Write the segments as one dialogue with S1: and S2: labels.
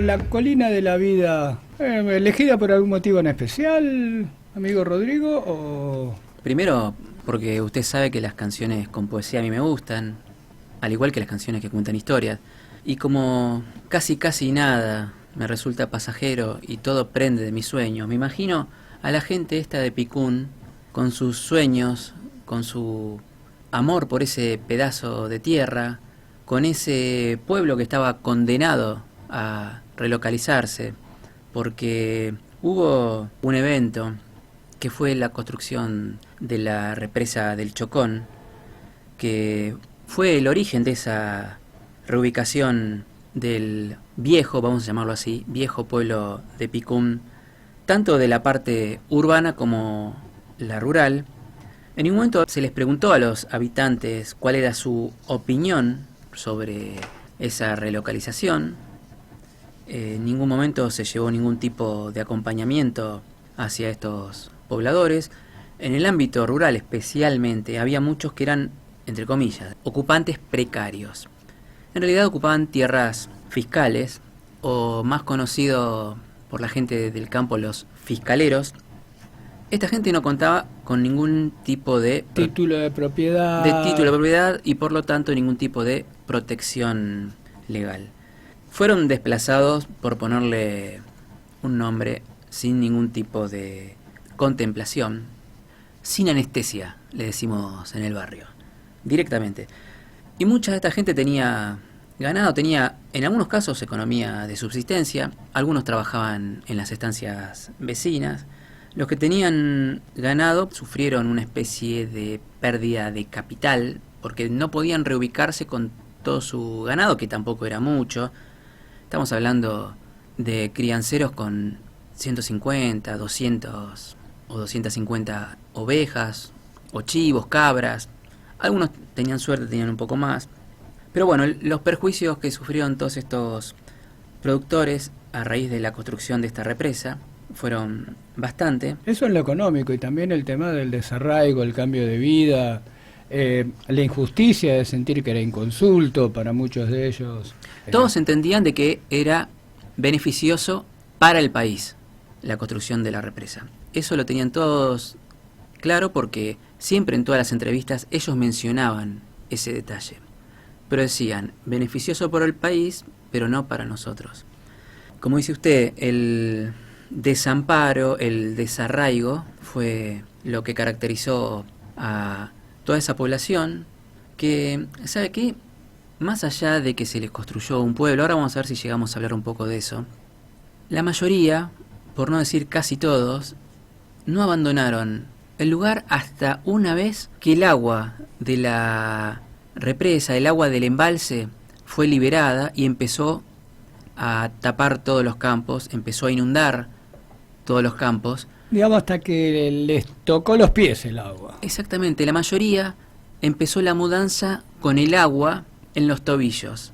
S1: la colina de la vida, elegida por algún motivo en especial, amigo Rodrigo, o...?
S2: Primero, porque usted sabe que las canciones con poesía a mí me gustan, al igual que las canciones que cuentan historias. Y como casi nada me resulta pasajero y todo prende de mis sueños, me imagino a la gente esta de Picún, con sus sueños, con su amor por ese pedazo de tierra, con ese pueblo que estaba condenado a relocalizarse, porque hubo un evento que fue la construcción de la represa del Chocón, que fue el origen de esa reubicación del viejo, vamos a llamarlo así, viejo pueblo de Picún, tanto de la parte urbana como la rural. En ningún momento se les preguntó a los habitantes cuál era su opinión sobre esa relocalización. En ningún momento se llevó ningún tipo de acompañamiento hacia estos pobladores. En el ámbito rural especialmente había muchos que eran, entre comillas, ocupantes precarios. En realidad ocupaban tierras fiscales, o más conocido por la gente del campo, los fiscaleros. Esta gente no contaba con ningún tipo de
S1: título de propiedad
S2: y por lo tanto ningún tipo de protección legal. Fueron desplazados, por ponerle un nombre, sin ningún tipo de contemplación, sin anestesia, le decimos en el barrio, directamente. Y mucha de esta gente tenía ganado, tenía en algunos casos economía de subsistencia, algunos trabajaban en las estancias vecinas. Los que tenían ganado sufrieron una especie de pérdida de capital porque no podían reubicarse con todo su ganado, que tampoco era mucho. Estamos hablando de crianceros con 150, 200 o 250 ovejas o chivos, cabras. Algunos tenían suerte, tenían un poco más. Pero bueno, los perjuicios que sufrieron todos estos productores a raíz de la construcción de esta represa fueron bastante.
S1: Eso en lo económico, y también el tema del desarraigo, el cambio de vida, la injusticia de sentir que era inconsulto para muchos de ellos.
S2: Todos entendían de que era beneficioso para el país la construcción de la represa. Eso lo tenían todos claro porque siempre en todas las entrevistas ellos mencionaban ese detalle. Pero decían, beneficioso para el país, pero no para nosotros. Como dice usted, el desamparo, el desarraigo fue lo que caracterizó a toda esa población que, ¿sabe qué? Más allá de que se les construyó un pueblo, ahora vamos a ver si llegamos a hablar un poco de eso, la mayoría, por no decir casi todos, no abandonaron el lugar hasta una vez que el agua de la represa, el agua del embalse, fue liberada y empezó a tapar todos los campos, empezó a inundar todos los campos.
S1: Digamos, hasta que les tocó los pies el agua.
S2: Exactamente, la mayoría empezó la mudanza con el agua en los tobillos.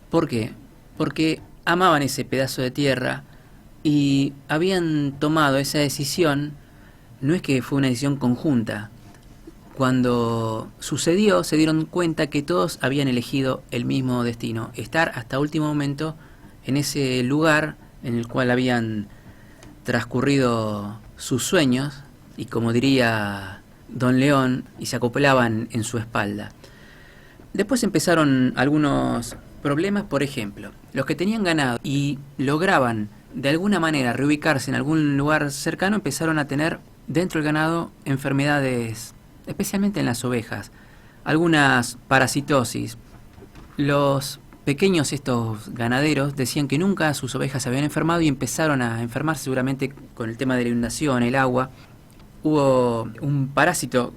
S2: ¿Por qué? Porque amaban ese pedazo de tierra y habían tomado esa decisión. No es que fue una decisión conjunta. Cuando sucedió, se dieron cuenta que todos habían elegido el mismo destino, estar hasta último momento en ese lugar en el cual habían transcurrido sus sueños, y como diría Don León, y se acoplaban en su espalda. Después empezaron algunos problemas, por ejemplo, los que tenían ganado y lograban de alguna manera reubicarse en algún lugar cercano, empezaron a tener dentro del ganado enfermedades, especialmente en las ovejas, algunas parasitosis. Los pequeños estos ganaderos decían que nunca sus ovejas se habían enfermado y empezaron a enfermarse seguramente con el tema de la inundación, el agua. Hubo un parásito,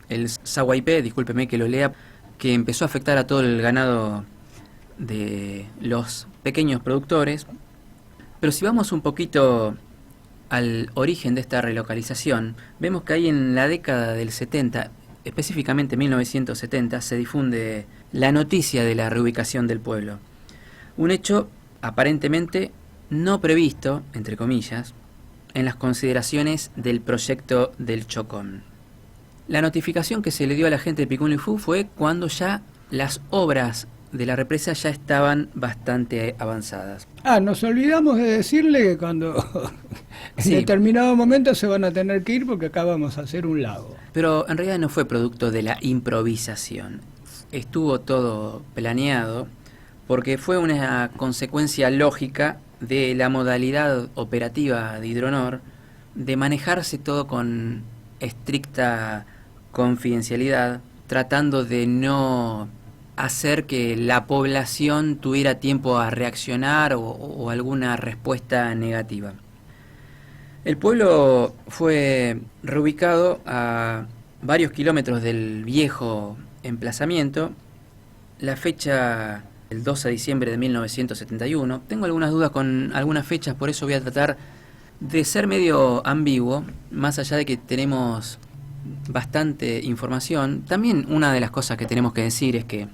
S2: el sahuaipé, discúlpeme que lo lea, que empezó a afectar a todo el ganado de los pequeños productores. Pero si vamos un poquito al origen de esta relocalización, vemos que ahí en la década del 70, específicamente 1970, se difunde la noticia de la reubicación del pueblo. Un hecho aparentemente no previsto, entre comillas, en las consideraciones del proyecto del Chocón. La notificación que se le dio a la gente de Picún Lifú fue cuando ya las obras de la represa ya estaban bastante avanzadas.
S1: Nos olvidamos de decirle que cuando en
S2: Sí.
S1: determinado momento se van a tener que ir porque acá vamos a hacer un lago.
S2: Pero en realidad no fue producto de la improvisación. Estuvo todo planeado porque fue una consecuencia lógica de la modalidad operativa de Hidronor de manejarse todo con estricta confidencialidad, tratando de no hacer que la población tuviera tiempo a reaccionar o alguna respuesta negativa. El pueblo fue reubicado a varios kilómetros del viejo emplazamiento. La fecha, el 12 de diciembre de 1971. Tengo algunas dudas con algunas fechas, por eso voy a tratar de ser medio ambiguo, más allá de que tenemos bastante información. También una de las cosas que tenemos que decir es que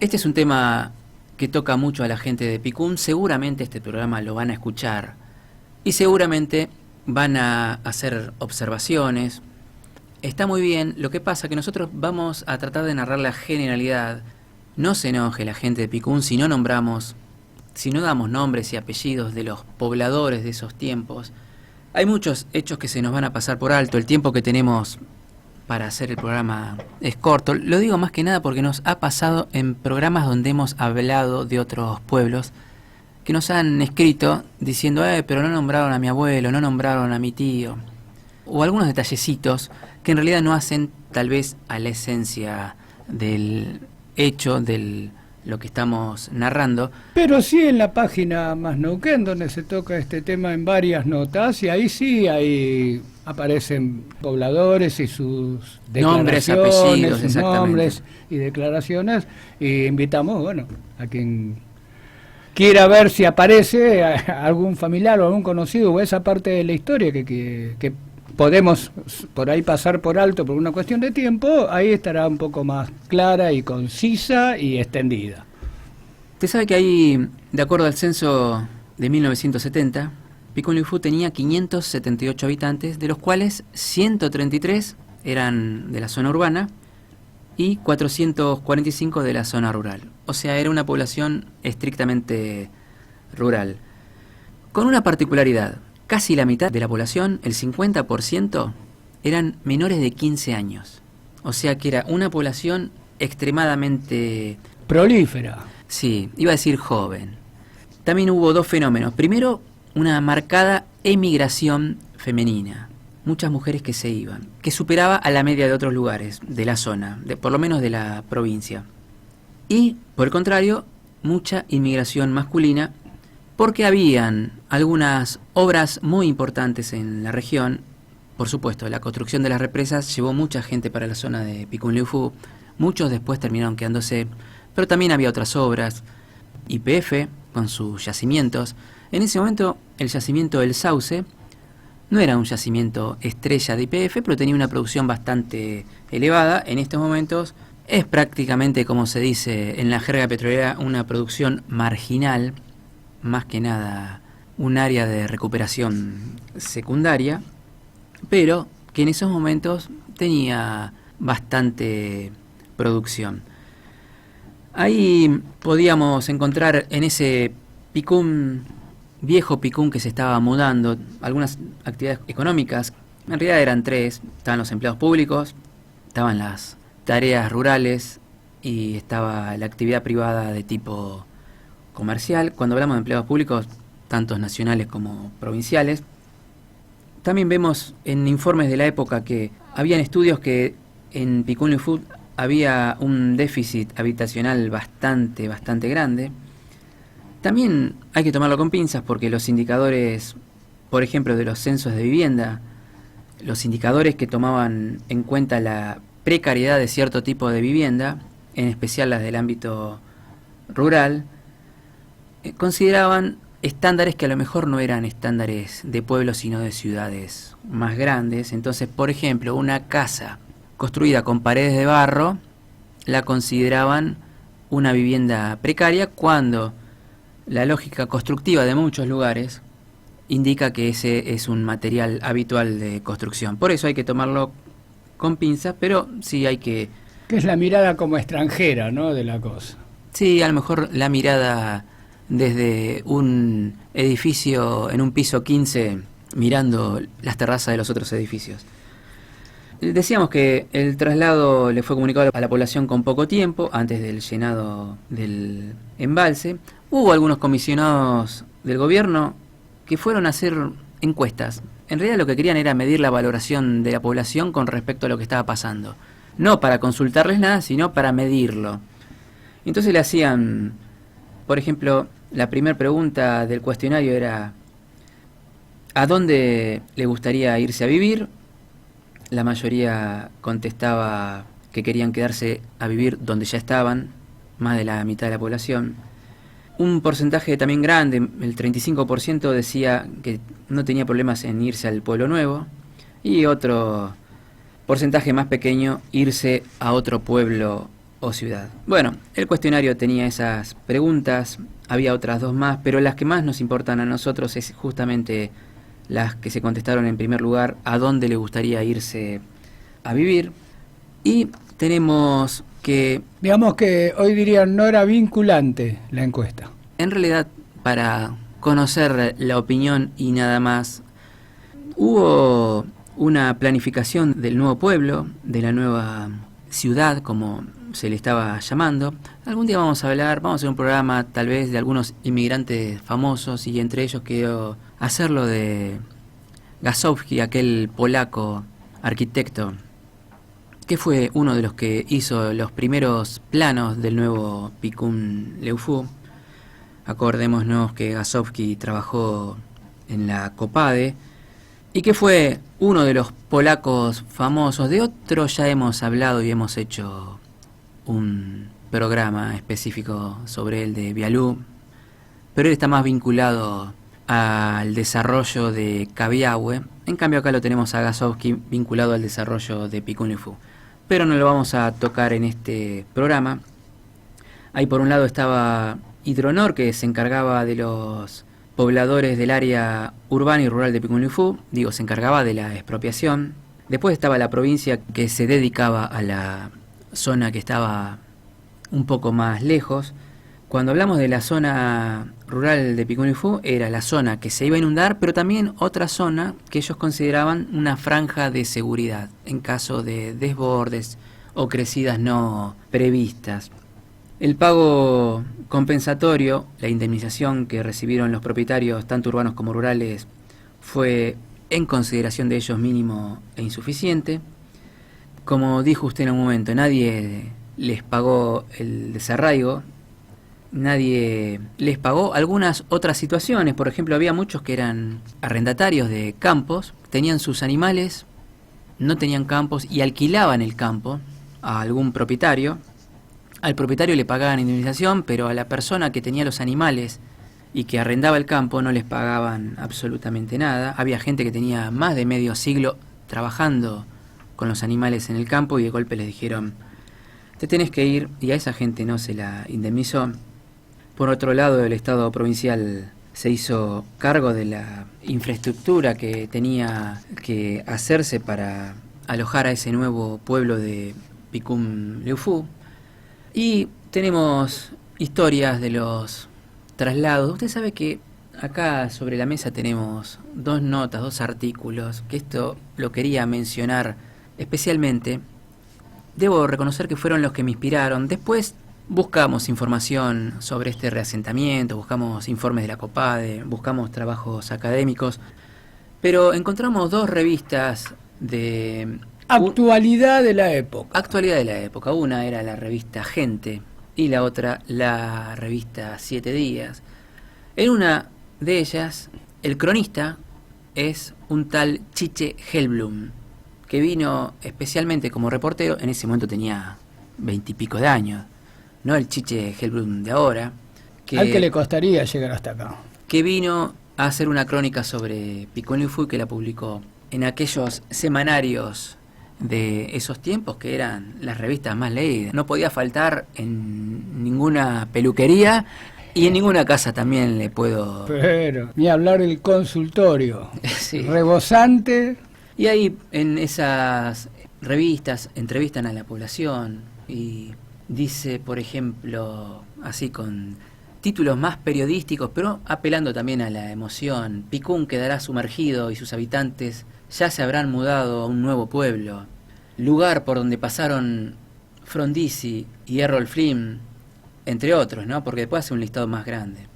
S2: este es un tema que toca mucho a la gente de Picún. Seguramente este programa lo van a escuchar y seguramente van a hacer observaciones. Está muy bien, lo que pasa que nosotros vamos a tratar de narrar la generalidad. No se enoje la gente de Picún si no nombramos, si no damos nombres y apellidos de los pobladores de esos tiempos. Hay muchos hechos que se nos van a pasar por alto. El tiempo que tenemos para hacer el programa es corto. Lo digo más que nada porque nos ha pasado en programas donde hemos hablado de otros pueblos que nos han escrito diciendo, pero no nombraron a mi abuelo, no nombraron a mi tío, o algunos detallecitos que en realidad no hacen tal vez a la esencia del hecho, de lo que estamos narrando.
S1: Pero sí en la página Más Neuquén, donde se toca este tema en varias notas, y ahí sí aparecen pobladores y sus
S2: Nombres,
S1: declaraciones,
S2: apellidos,
S1: sus
S2: exactamente.
S1: nombres y declaraciones, y invitamos, a quien quiera ver si aparece algún familiar o algún conocido o esa parte de la historia que podemos por ahí pasar por alto por una cuestión de tiempo, ahí estará un poco más clara y concisa y extendida.
S2: Usted sabe que ahí, de acuerdo al censo de 1970, Picún Leucú tenía 578 habitantes, de los cuales 133 eran de la zona urbana y 445 de la zona rural. O sea, era una población estrictamente rural. Con una particularidad: casi la mitad de la población, el 50%, eran menores de 15 años. O sea que era una población extremadamente...
S1: Prolífera.
S2: Sí, iba a decir joven. También hubo dos fenómenos. Primero, una marcada emigración femenina. Muchas mujeres que se iban, que superaba a la media de otros lugares de la zona, por lo menos de la provincia. Y, por el contrario, mucha inmigración masculina, porque habían algunas obras muy importantes en la región. Por supuesto, la construcción de las represas llevó mucha gente para la zona de Picún Leucú. Muchos después terminaron quedándose, pero también había otras obras. YPF, con sus yacimientos. En ese momento, el yacimiento del Sauce no era un yacimiento estrella de YPF, pero tenía una producción bastante elevada. En estos momentos es prácticamente, como se dice en la jerga petrolera, una producción marginal, más que nada un área de recuperación secundaria, pero que en esos momentos tenía bastante producción. Ahí podíamos encontrar en ese Picún, viejo Picún que se estaba mudando, algunas actividades económicas. En realidad eran tres: estaban los empleados públicos, estaban las tareas rurales y estaba la actividad privada de tipo comercial. Cuando hablamos de empleados públicos, tantos nacionales como provinciales. También vemos en informes de la época que habían estudios que en Picún Leucú había un déficit habitacional bastante grande. También hay que tomarlo con pinzas porque los indicadores, por ejemplo, de los censos de vivienda, los indicadores que tomaban en cuenta la precariedad de cierto tipo de vivienda, en especial las del ámbito rural, consideraban estándares que a lo mejor no eran estándares de pueblos sino de ciudades más grandes. Entonces, por ejemplo, una casa construida con paredes de barro la consideraban una vivienda precaria, cuando la lógica constructiva de muchos lugares indica que ese es un material habitual de construcción. Por eso hay que tomarlo con pinzas, pero sí hay que...
S1: Que es la mirada como extranjera, ¿no?, de la cosa.
S2: Sí, a lo mejor la mirada desde un edificio en un piso 15 mirando las terrazas de los otros edificios. Decíamos que el traslado le fue comunicado a la población con poco tiempo, antes del llenado del embalse. Hubo algunos comisionados del gobierno que fueron a hacer encuestas. En realidad lo que querían era medir la valoración de la población con respecto a lo que estaba pasando. No para consultarles nada, sino para medirlo. Entonces le hacían, por ejemplo, la primera pregunta del cuestionario era: ¿a dónde le gustaría irse a vivir? La mayoría contestaba que querían quedarse a vivir donde ya estaban, más de la mitad de la población. Un porcentaje también grande, el 35%, decía que no tenía problemas en irse al Pueblo Nuevo, y otro porcentaje más pequeño, irse a otro pueblo o ciudad. Bueno, el cuestionario tenía esas preguntas, había otras dos más, pero las que más nos importan a nosotros es justamente las que se contestaron en primer lugar: a dónde le gustaría irse a vivir. Y tenemos que...
S1: Digamos que hoy dirían no era vinculante la encuesta.
S2: En realidad, para conocer la opinión y nada más, hubo una planificación del nuevo pueblo, de la nueva ciudad, como se le estaba llamando. Algún día vamos a hacer un programa tal vez de algunos inmigrantes famosos, y entre ellos quiero hacerlo de Gazowski, aquel polaco arquitecto, que fue uno de los que hizo los primeros planos del nuevo Picún Leufú. Acordémonos que Gazowski trabajó en la COPADE y que fue uno de los polacos famosos. De otro ya hemos hablado y hemos hecho un programa específico sobre él, de Bialú, pero él está más vinculado al desarrollo de Cabiahue. En cambio acá lo tenemos a Gazowski vinculado al desarrollo de Picún Leufú, pero no lo vamos a tocar en este programa. Ahí por un lado estaba Hidronor, que se encargaba de los pobladores del área urbana y rural de Picún Leufú, se encargaba de la expropiación. Después estaba la provincia, que se dedicaba a la zona que estaba un poco más lejos. Cuando hablamos de la zona rural de Picún Leufú, era la zona que se iba a inundar, pero también otra zona que ellos consideraban una franja de seguridad en caso de desbordes o crecidas no previstas. El pago compensatorio, la indemnización que recibieron los propietarios, tanto urbanos como rurales, fue en consideración de ellos mínimo e insuficiente. Como dijo usted en un momento, nadie les pagó el desarraigo, nadie les pagó algunas otras situaciones. Por ejemplo, había muchos que eran arrendatarios de campos, tenían sus animales, no tenían campos y alquilaban el campo a algún propietario. Al propietario le pagaban indemnización, pero a la persona que tenía los animales y que arrendaba el campo no les pagaban absolutamente nada. Había gente que tenía más de medio siglo trabajando con los animales en el campo y de golpe les dijeron: te tenés que ir, y a esa gente no se la indemnizó. Por otro lado, el Estado provincial se hizo cargo de la infraestructura que tenía que hacerse para alojar a ese nuevo pueblo de Picún Leufú. Y tenemos historias de los traslados. Usted sabe que acá sobre la mesa tenemos dos notas, dos artículos, que esto lo quería mencionar especialmente. Debo reconocer que fueron los que me inspiraron. Después buscamos información sobre este reasentamiento, buscamos informes de la COPADE, buscamos trabajos académicos, pero encontramos dos revistas de...
S1: Actualidad de la época.
S2: Actualidad de la época. Una era la revista Gente y la otra la revista 7 Días. En una de ellas, el cronista es un tal Chiche Helblum, que vino especialmente como reportero. En ese momento tenía 20 y pico de años, no el Chiche Helblum de ahora.
S1: Al que le costaría llegar hasta acá.
S2: Que vino a hacer una crónica sobre Picún Leufú y que la publicó en aquellos semanarios de esos tiempos que eran las revistas más leídas. No podía faltar en ninguna peluquería y en ninguna casa también le puedo...
S1: Pero, ni hablar del consultorio.
S2: Sí.
S1: Rebosante.
S2: Y ahí en esas revistas entrevistan a la población y dice, por ejemplo, así con títulos más periodísticos, pero apelando también a la emoción. Picún quedará sumergido y sus habitantes ya se habrán mudado a un nuevo pueblo, lugar por donde pasaron Frondizi y Errol Flynn, entre otros, ¿no? Porque después hace un listado más grande.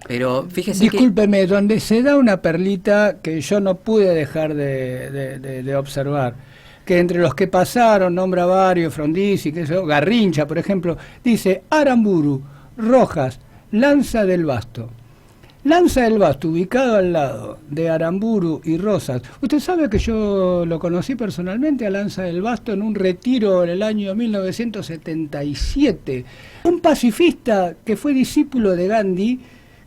S2: Pero fíjese
S1: Discúlpeme, donde se da una perlita que yo no pude dejar de observar, que entre los que pasaron, nombra varios, Frondizi, Garrincha, por ejemplo, dice Aramburu, Rojas, Lanza del Basto. Lanza del Basto, ubicado al lado de Aramburu y Rosas. Usted sabe que yo lo conocí personalmente a Lanza del Basto en un retiro en el año 1977. Un pacifista que fue discípulo de Gandhi,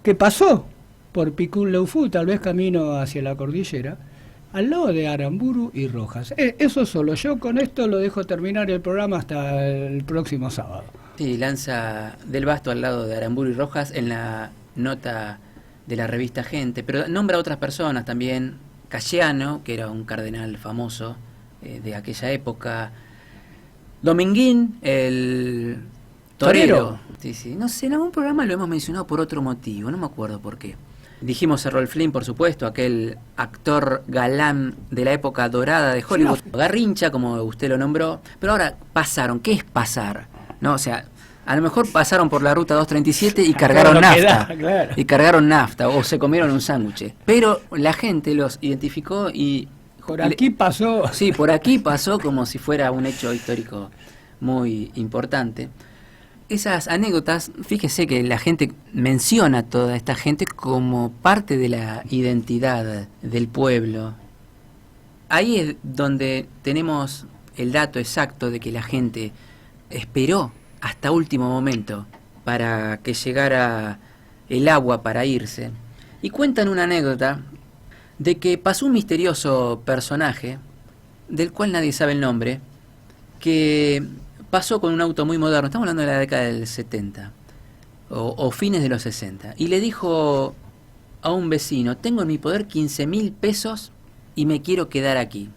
S1: que pasó por Picún Leu Phu, tal vez camino hacia la cordillera, al lado de Aramburu y Rojas. Eso solo. Yo con esto lo dejo terminar el programa hasta el próximo sábado.
S2: Sí, Lanza del Basto al lado de Aramburu y Rojas en la nota de la revista Gente, pero nombra a otras personas también. Cayano, que era un cardenal famoso de aquella época. Dominguín, el torero. Sí, sí. No sé, en algún programa lo hemos mencionado por otro motivo, no me acuerdo por qué. Dijimos Errol Flynn, por supuesto, aquel actor galán de la época dorada de Hollywood. Garrincha, como usted lo nombró. Pero ahora pasaron. ¿Qué es pasar? No, o sea, a lo mejor pasaron por la ruta 237 y cargaron nafta. Claro. Y cargaron nafta o se comieron un sándwich. Pero la gente los identificó y...
S1: Por aquí pasó.
S2: Sí, por aquí pasó como si fuera un hecho histórico muy importante. Esas anécdotas, fíjese que la gente menciona a toda esta gente como parte de la identidad del pueblo. Ahí es donde tenemos el dato exacto de que la gente esperó hasta último momento para que llegara el agua para irse. Y cuentan una anécdota de que pasó un misterioso personaje, del cual nadie sabe el nombre, que pasó con un auto muy moderno, estamos hablando de la década del 70, o fines de los 60, y le dijo a un vecino: tengo en mi poder 15.000 pesos y me quiero quedar aquí.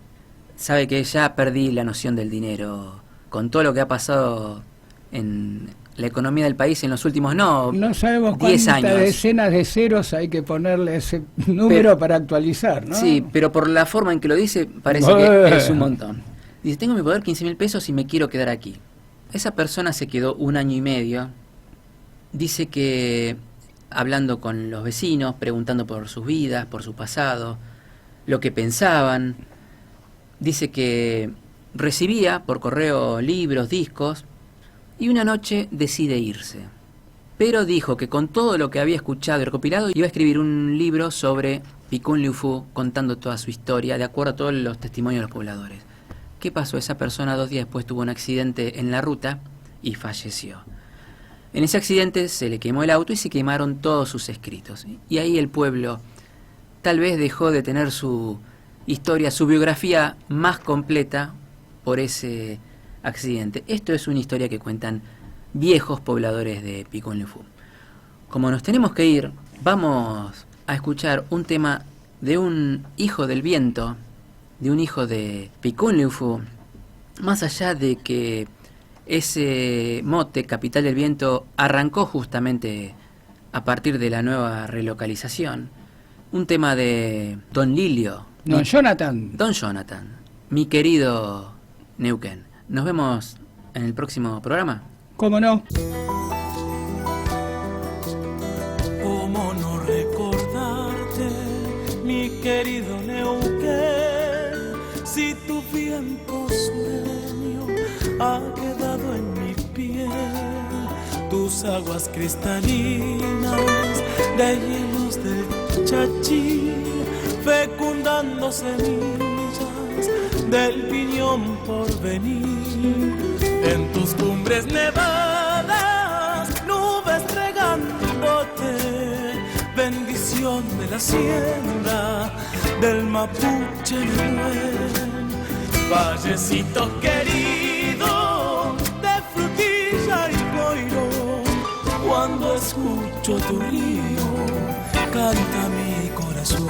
S2: Sabe que ya perdí la noción del dinero, con todo lo que ha pasado en la economía del país en los últimos, no
S1: sabemos
S2: 10 años.
S1: Cuántas decenas de ceros hay que ponerle ese número para actualizar, ¿no?
S2: Sí, pero por la forma en que lo dice, parece que es un montón. Dice: tengo en mi poder 15.000 pesos y me quiero quedar aquí. Esa persona se quedó 1 año y medio. Dice que hablando con los vecinos, preguntando por sus vidas, por su pasado, lo que pensaban. Dice que recibía por correo libros, discos, y una noche decide irse. Pero dijo que con todo lo que había escuchado y recopilado iba a escribir un libro sobre Picún Leu Phu, contando toda su historia de acuerdo a todos los testimonios de los pobladores. ¿Qué pasó? Esa persona 2 días después tuvo un accidente en la ruta y falleció. En ese accidente se le quemó el auto y se quemaron todos sus escritos. Y ahí el pueblo tal vez dejó de tener su historia, su biografía más completa por ese accidente. Esto es una historia que cuentan viejos pobladores de Picún Leu Phu. Como nos tenemos que ir, vamos a escuchar un tema de un hijo del viento, de un hijo de Picún Leu Phu. Más allá de que ese mote, Capital del Viento, arrancó justamente a partir de la nueva relocalización, un tema de Don Lilio.
S1: Don Jonathan.
S2: Don Jonathan, mi querido Neuquén. Nos vemos en el próximo programa.
S1: ¿Cómo no?
S3: ¿Cómo no recordarte, mi querido Neuquén, si tu viento sueño ha quedado en mi piel, tus aguas cristalinas de hielos del Chachí, fecundando semillas del piñón por venir. En tus cumbres nevadas, nubes regándote, bendición de la siembra del mapuche Nehuén. Vallecito querido de frutilla y coiro, cuando escucho tu río, canta mi corazón.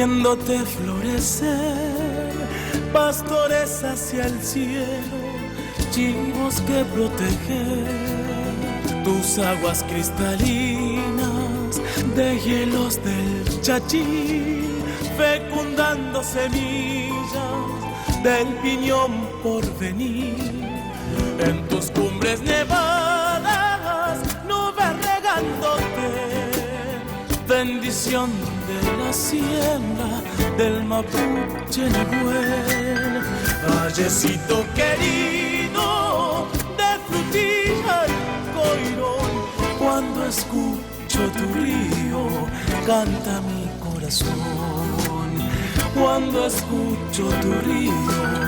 S3: viéndote florecer, pastores hacia el cielo, chivos que proteger, tus aguas cristalinas de hielos del Chachí, fecundando semillas del piñón por venir, en tus cumbres nevadas, nubes regándote, bendición de la siembra del Mapuche Nahuel, vallecito querido de frutilla y coirón, cuando escucho tu río canta mi corazón, cuando escucho tu río